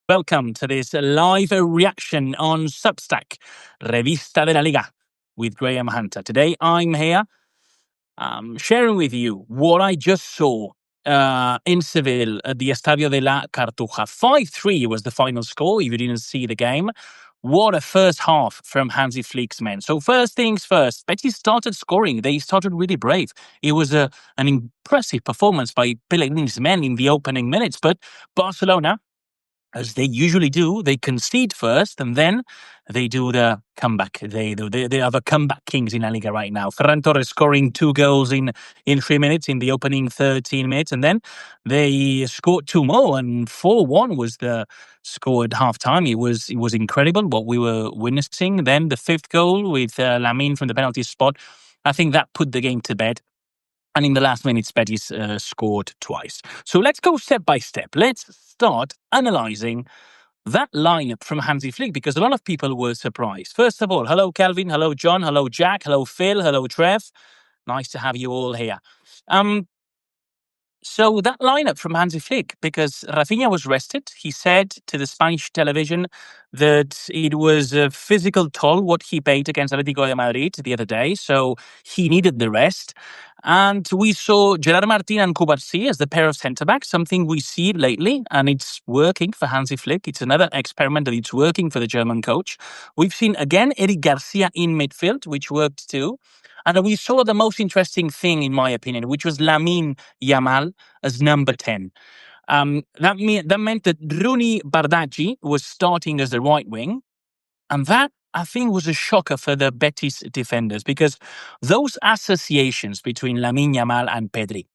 Welcome to this live reaction on Substack, Revista de la Liga, with Graham Hunter. Today I'm here sharing with you what I just saw in Seville at the Estadio de la Cartuja. 5-3 was the final score, if you didn't see the game. What a first half from Hansi Flick's men. So first things first, Betis started scoring. They started really brave. It was an impressive performance by Pellegrini's men in the opening minutes, but Barcelona, as they usually do, they concede first and then they do the comeback. They are the comeback kings in La Liga right now. Ferran Torres scoring 2 goals in 3 minutes in the opening 13 minutes, and then they scored 2 more, and 4-1 was the score at halftime. It was incredible what we were witnessing. Then the 5th goal with Lamine from the penalty spot, I think that put the game to bed. And in the last minutes, Betis scored twice. So let's go step by step. Let's start analysing that lineup from Hansi Flick, because a lot of people were surprised. First of all, hello, Kelvin. Hello, John. Hello, Jack. Hello, Phil. Hello, Trev. Nice to have you all here. So that lineup from Hansi Flick, because Rafinha was rested, he said to the Spanish television that it was a physical toll what he paid against Atletico de Madrid the other day, so he needed the rest. And we saw Gerard Martin and Cubarsí as the pair of centre-backs, something we see lately, and it's working for Hansi Flick. It's another experiment that it's working for the German coach. We've seen, again, Eric Garcia in midfield, which worked too. And we saw the most interesting thing, in my opinion, which was Lamine Yamal as number 10. That meant that Rooney Bardghji was starting as the right wing. And that, I think, was a shocker for the Betis defenders, because those associations between Lamine Yamal and Pedri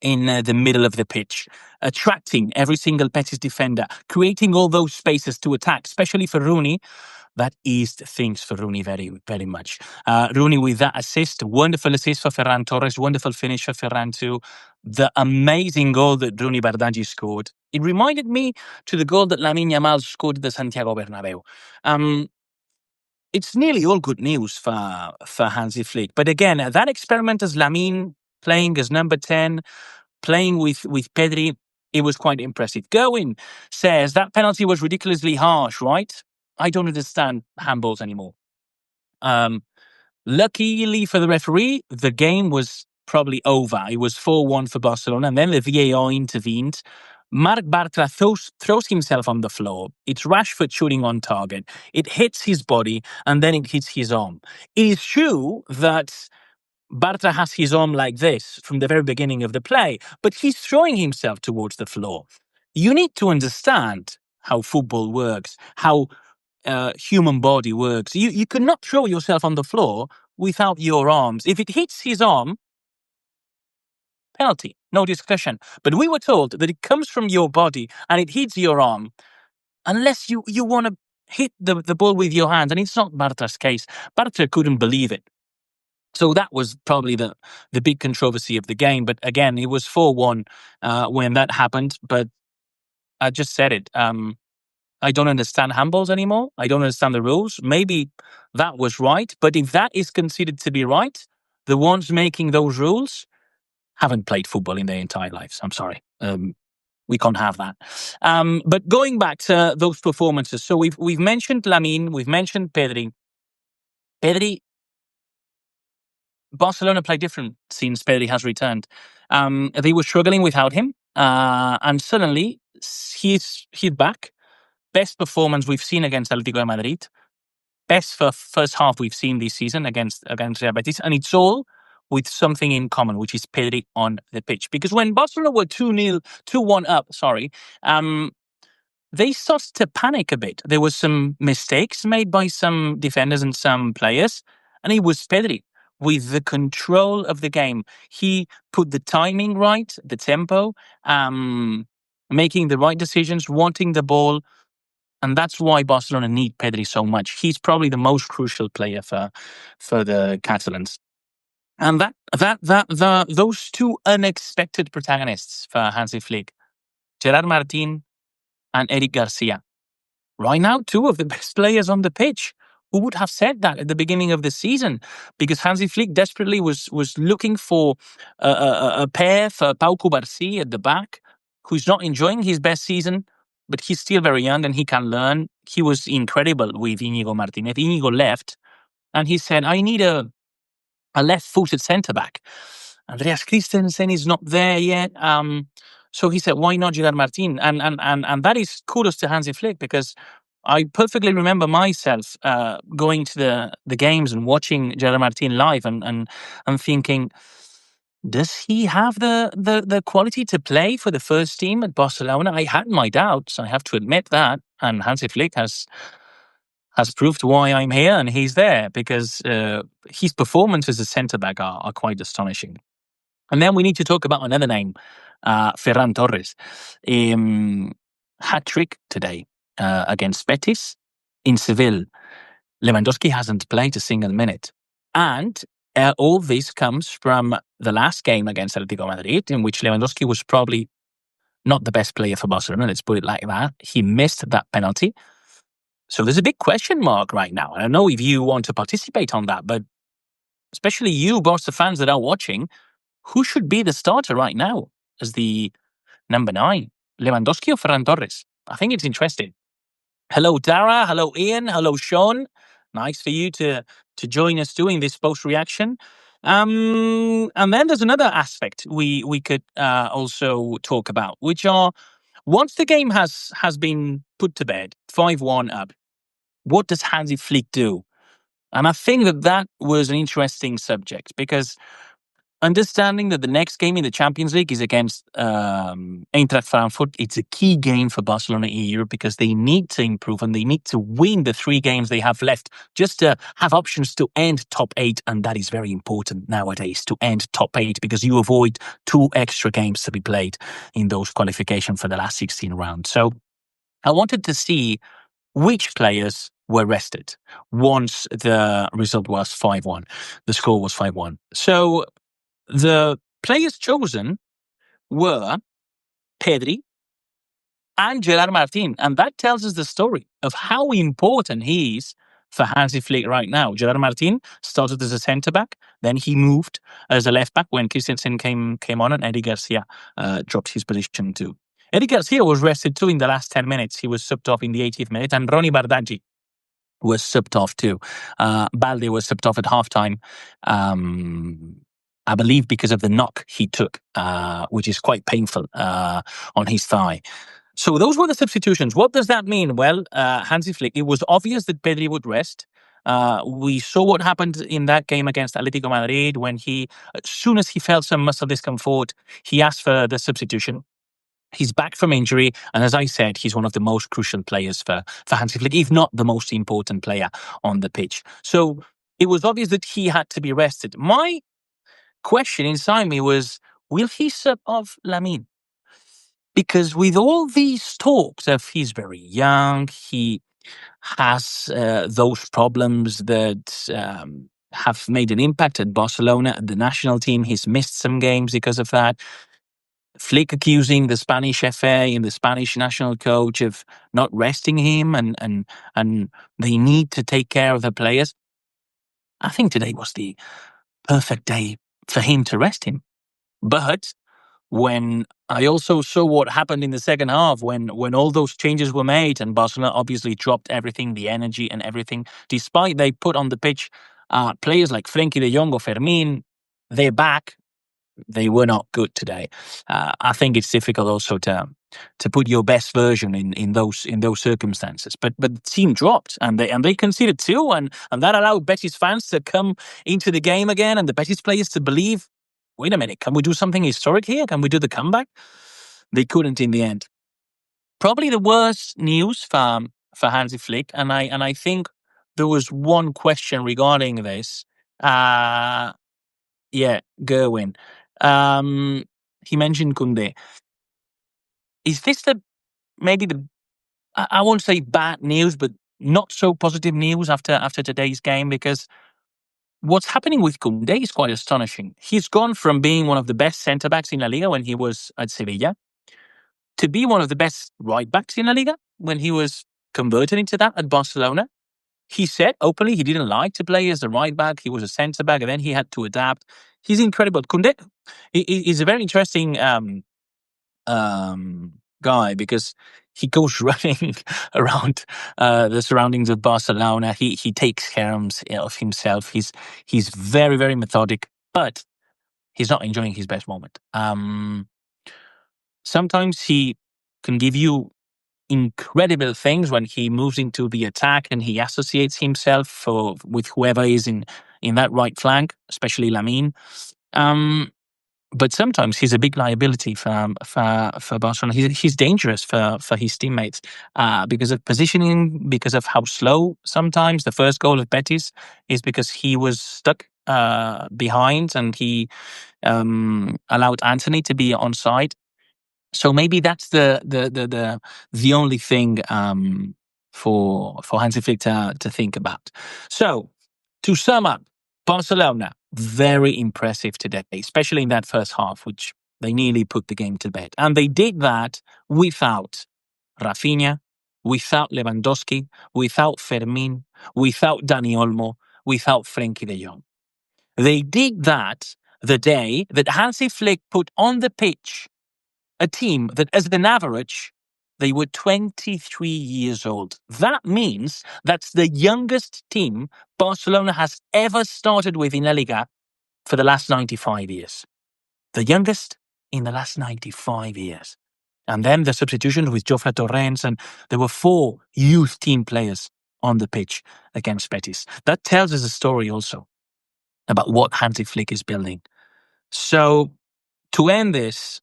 in the middle of the pitch, attracting every single Betis defender, creating all those spaces to attack, especially for Rooney, that eased things for Rooney very, very much. Rooney with that assist, wonderful assist for Ferran Torres, wonderful finish for Ferran too. The amazing goal that Rooney Bardghji scored. It reminded me to the goal that Lamine Yamal scored at the Santiago Bernabeu. It's nearly all good news for Hansi Flick. But again, that experiment as Lamine playing as number 10, playing with Pedri, it was quite impressive. Gerwin says that penalty was ridiculously harsh, right? I don't understand handballs anymore. Luckily for the referee, the game was probably over. It was 4-1 for Barcelona, and then the VAR intervened. Marc Bartra throws himself on the floor. It's Rashford shooting on target. It hits his body, and then it hits his arm. It is true that Bartra has his arm like this from the very beginning of the play, but he's throwing himself towards the floor. You need to understand how football works, how human body works. You cannot throw yourself on the floor without your arms. If it hits his arm, penalty, no discussion. But we were told that it comes from your body and it hits your arm, unless you want to hit the ball with your hands. And it's not Bartra's case. Bartra couldn't believe it. So that was probably the big controversy of the game. But again, it was 4-1 when that happened. But I just said it. I don't understand handballs anymore. I don't understand the rules. Maybe that was right. But if that is considered to be right, the ones making those rules haven't played football in their entire lives. I'm sorry. We can't have that. But going back to those performances. So we've mentioned Lamine. We've mentioned Pedri. Barcelona play different since Pedri has returned. They were struggling without him. And suddenly he's back. Best performance we've seen against Atletico de Madrid. Best first half we've seen this season against Real Betis. And it's all with something in common, which is Pedri on the pitch. Because when Barcelona were 2-1 up, they started to panic a bit. There were some mistakes made by some defenders and some players. And it was Pedri with the control of the game. He put the timing right, the tempo, making the right decisions, wanting the ball. And that's why Barcelona need Pedri so much. He's probably the most crucial player for the Catalans. And those two unexpected protagonists for Hansi Flick, Gerard Martin and Eric Garcia, right now 2 of the best players on the pitch. Who would have said that at the beginning of the season? Because Hansi Flick desperately was looking for a pair for Pau Cubarsí at the back, who's not enjoying his best season. but he's still very young and he can learn. He was incredible with Inigo Martinez. Inigo left and he said, I need a left-footed centre-back. Andreas Christensen is not there yet. So he said, why not Gerard Martin? And that is kudos to Hansi Flick, because I perfectly remember myself going to the games and watching Gerard Martin live and thinking, does he have the quality to play for the first team at Barcelona? I had my doubts, I have to admit that. And Hansi Flick has proved why I'm here, and he's there because his performances as centre back are quite astonishing. And then we need to talk about another name, Ferran Torres. Hat trick today against Betis. In Seville, Lewandowski hasn't played a single minute. And all this comes from the last game against Atletico Madrid, in which Lewandowski was probably not the best player for Barcelona, let's put it like that. He missed that penalty. So there's a big question mark right now. I don't know if you want to participate on that, but especially you, Barca fans that are watching, who should be the starter right now as the number 9? Lewandowski or Ferran Torres? I think it's interesting. Hello, Dara. Hello, Ian. Hello, Sean. Nice for you to join us doing this post reaction. And then there's another aspect we could also talk about, which are, once the game has been put to bed, 5-1 up, what does Hansi Flick do? And I think that was an interesting subject, because understanding that the next game in the Champions League is against Eintracht Frankfurt, it's a key game for Barcelona in Europe, because they need to improve and they need to win the 3 games they have left just to have options to end top 8. And that is very important nowadays, to end top 8, because you avoid 2 extra games to be played in those qualifications for the last 16 rounds. So I wanted to see which players were rested once the result was 5-1. The score was 5-1. So the players chosen were Pedri and Gerard Martin. And that tells us the story of how important he is for Hansi Flick right now. Gerard Martin started as a centre-back, then he moved as a left-back when Christensen came on, and Eddie Garcia dropped his position too. Eddie Garcia was rested too in the last 10 minutes. He was subbed off in the 80th minute, and Ronny Bardghji was subbed off too. Balde was subbed off at halftime, I believe because of the knock he took, which is quite painful on his thigh. So those were the substitutions. What does that mean? Well, Hansi Flick, it was obvious that Pedri would rest. We saw what happened in that game against Atletico Madrid when as soon as he felt some muscle discomfort, he asked for the substitution. He's back from injury, and as I said, he's one of the most crucial players for Hansi Flick, if not the most important player on the pitch. So it was obvious that he had to be rested. My question inside me was, will he sub off Lamine? Because with all these talks of he's very young, he has those problems that have made an impact at Barcelona, at the national team. He's missed some games because of that. Flick accusing the Spanish FA and the Spanish national coach of not resting him, and they need to take care of the players. I think today was the perfect day for him to rest him. But when I also saw what happened in the second half, when all those changes were made and Barcelona obviously dropped everything, the energy and everything, despite they put on the pitch players like Frenkie de Jong or Fermin, they're back. They were not good today. I think it's difficult also to put your best version in those circumstances. But the team dropped and they conceded 2, and that allowed Betis fans to come into the game again, and the Betis players to believe, wait a minute, can we do something historic here? Can we do the comeback? They couldn't in the end. Probably the worst news for Hansi Flick, and I think there was one question regarding this. Yeah, Gerwin. He mentioned Koundé. Is this maybe I won't say bad news, but not so positive news after today's game? Because what's happening with Koundé is quite astonishing. He's gone from being one of the best centre-backs in La Liga when he was at Sevilla to be one of the best right-backs in La Liga when he was converted into that at Barcelona. He said openly he didn't like to play as a right-back. He was a centre-back, and then he had to adapt. He's incredible. Koundé is a very interesting guy, because he goes running around the surroundings of Barcelona. He takes care of himself. He's very, very methodic, but he's not enjoying his best moment. Sometimes he can give you incredible things when he moves into the attack and he associates himself with whoever is in that right flank, especially Lamine. But sometimes he's a big liability for Barcelona. He's dangerous for his teammates because of positioning, because of how slow sometimes. The first goal of Betis is because he was stuck behind and he allowed Anthony to be onside. So maybe that's the only thing for Hansi Flick to think about. So to sum up, Barcelona very impressive today, especially in that first half, which they nearly put the game to bed, and they did that without Rafinha, without Lewandowski, without Fermin, without Dani Olmo, without Frenkie de Jong. They did that the day that Hansi Flick put on the pitch a team that, as an average, they were 23 years old. That means that's the youngest team Barcelona has ever started with in La Liga for the last 95 years. The youngest in the last 95 years. And then the substitutions with Jofre Torrens, and there were 4 youth team players on the pitch against Betis. That tells us a story also about what Hansi Flick is building. So, to end this,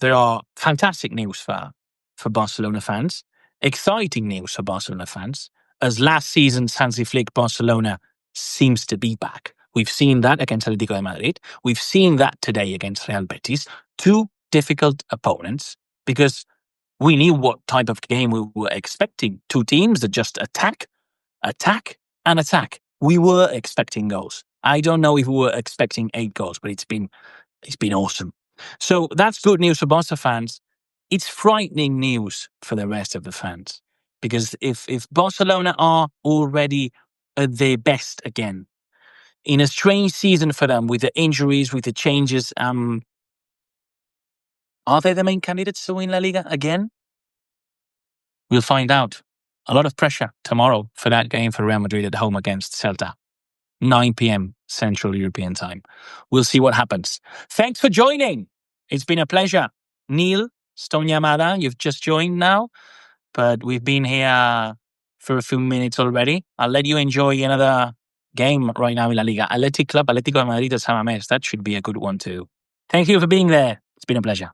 there are fantastic news for Barcelona fans, exciting news for Barcelona fans, as last season's Hansi Flick Barcelona seems to be back. We've seen that against Atletico de Madrid. We've seen that today against Real Betis. 2 difficult opponents because we knew what type of game we were expecting. 2 teams that just attack, and attack. We were expecting goals. I don't know if we were expecting 8 goals, but it's been awesome. So that's good news for Barca fans. It's frightening news for the rest of the fans. Because if Barcelona are already at their best again, in a strange season for them with the injuries, with the changes, are they the main candidates to win La Liga again? We'll find out. A lot of pressure tomorrow for that game for Real Madrid at home against Celta. 9 p.m. Central European Time. We'll see what happens. Thanks for joining. It's been a pleasure. Neil Stonyamada, you've just joined now, but we've been here for a few minutes already. I'll let you enjoy another game right now in La Liga. Athletic Club, Atlético de Madrid, Samamés. That should be a good one too. Thank you for being there. It's been a pleasure.